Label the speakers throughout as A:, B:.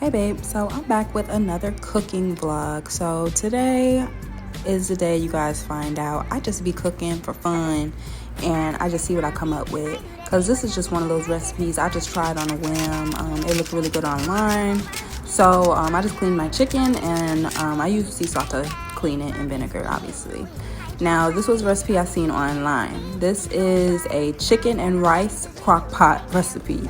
A: Hey babe, so I'm back with another cooking vlog. So today is the day you guys find out I just be cooking for fun and I just see what I come up with, because this is just one of those recipes I just tried on a whim. It looked really good online, so I just cleaned my chicken and I use sea salt to clean it and vinegar, obviously. Now this was a recipe I seen online. This is a chicken and rice crock pot recipe.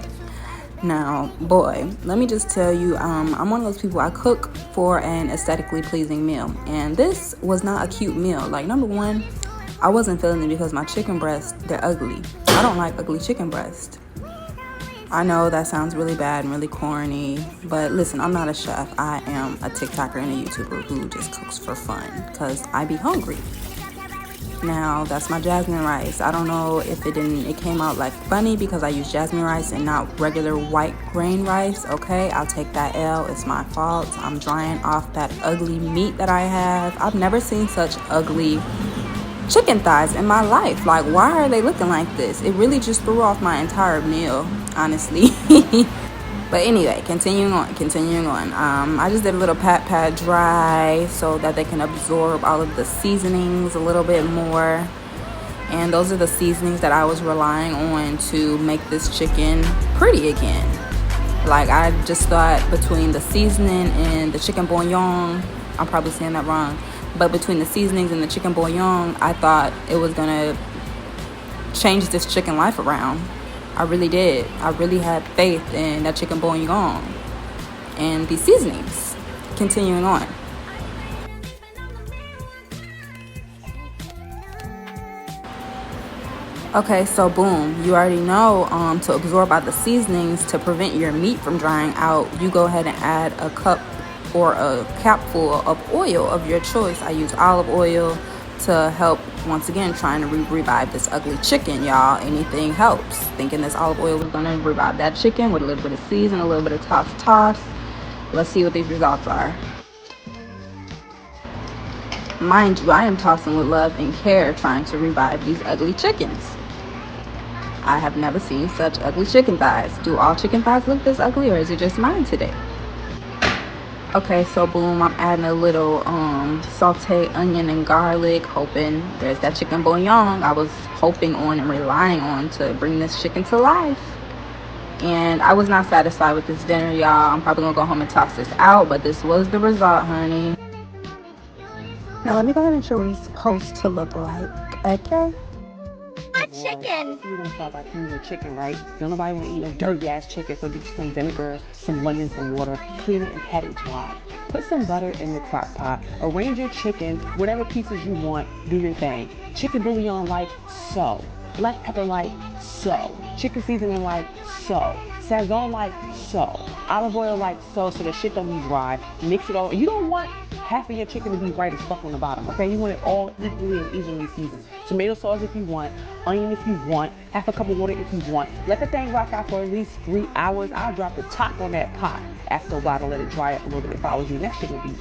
A: Now, boy, let me just tell you, I'm one of those people, I cook for an aesthetically pleasing meal. And this was not a cute meal. Like, number one, I wasn't feeling it because my chicken breasts, they're ugly. I don't like ugly chicken breast. I know that sounds really bad and really corny, but listen, I'm not a chef. I am a TikToker and a YouTuber who just cooks for fun because I be hungry. Now that's my jasmine rice. I don't know if it came out like funny because I use jasmine rice and not regular white grain rice. Okay, I'll take that L. It's my fault. I'm drying off that ugly meat that I have. I've never seen such ugly chicken thighs in my life. Like, why are they looking like this? It really just threw off my entire meal, honestly. But anyway, continuing on. I just did a little pat dry so that they can absorb all of the seasonings a little bit more. And those are the seasonings that I was relying on to make this chicken pretty again. Like, I just thought between the seasoning and the chicken bouillon, I'm probably saying that wrong, but between the seasonings and the chicken bouillon, I thought it was gonna change this chicken life around. I really did. I really had faith in that chicken bouillon and the seasonings. Continuing on. Okay, so boom, you already know to absorb all the seasonings to prevent your meat from drying out, you go ahead and add a cup or a capful of oil of your choice. I use olive oil to help, once again, trying to revive this ugly chicken, y'all. Anything helps. Thinking this olive oil was gonna revive that chicken with a little bit of season, a little bit of toss. Let's see what these results are. Mind you, I am tossing with love and care, trying to revive these ugly chickens. I have never seen such ugly chicken thighs. Do all chicken thighs look this ugly, or is it just mine today? Okay, so boom, I'm adding a little sauteed onion and garlic, hoping there's that chicken bouillon I was hoping on and relying on to bring this chicken to life. And I was not satisfied with this dinner, y'all. I'm probably gonna go home and toss this out, but this was the result, honey. Now let me go ahead and show you what it's supposed to look like, okay?
B: Chicken. You're gonna start by cleaning your chicken, right? Don't nobody wanna eat no dirty ass chicken, so get some vinegar, some lemon, some water, clean it and pat it dry. Put some butter in the crock pot. Arrange your chicken, whatever pieces you want, do your thing. Chicken bouillon like so. Black pepper like so. Chicken seasoning like so. Sazon like so. Olive oil like so the shit don't be dry. Mix it all. You don't want half of your chicken to be right as fuck on the bottom, okay? You want it all equally and evenly seasoned. Tomato sauce if you want, onion if you want, half a cup of water if you want. Let the thing rock out for at least 3 hours. I'll drop the top on that pot after a while to let it dry up a little bit if I was you. That shit would be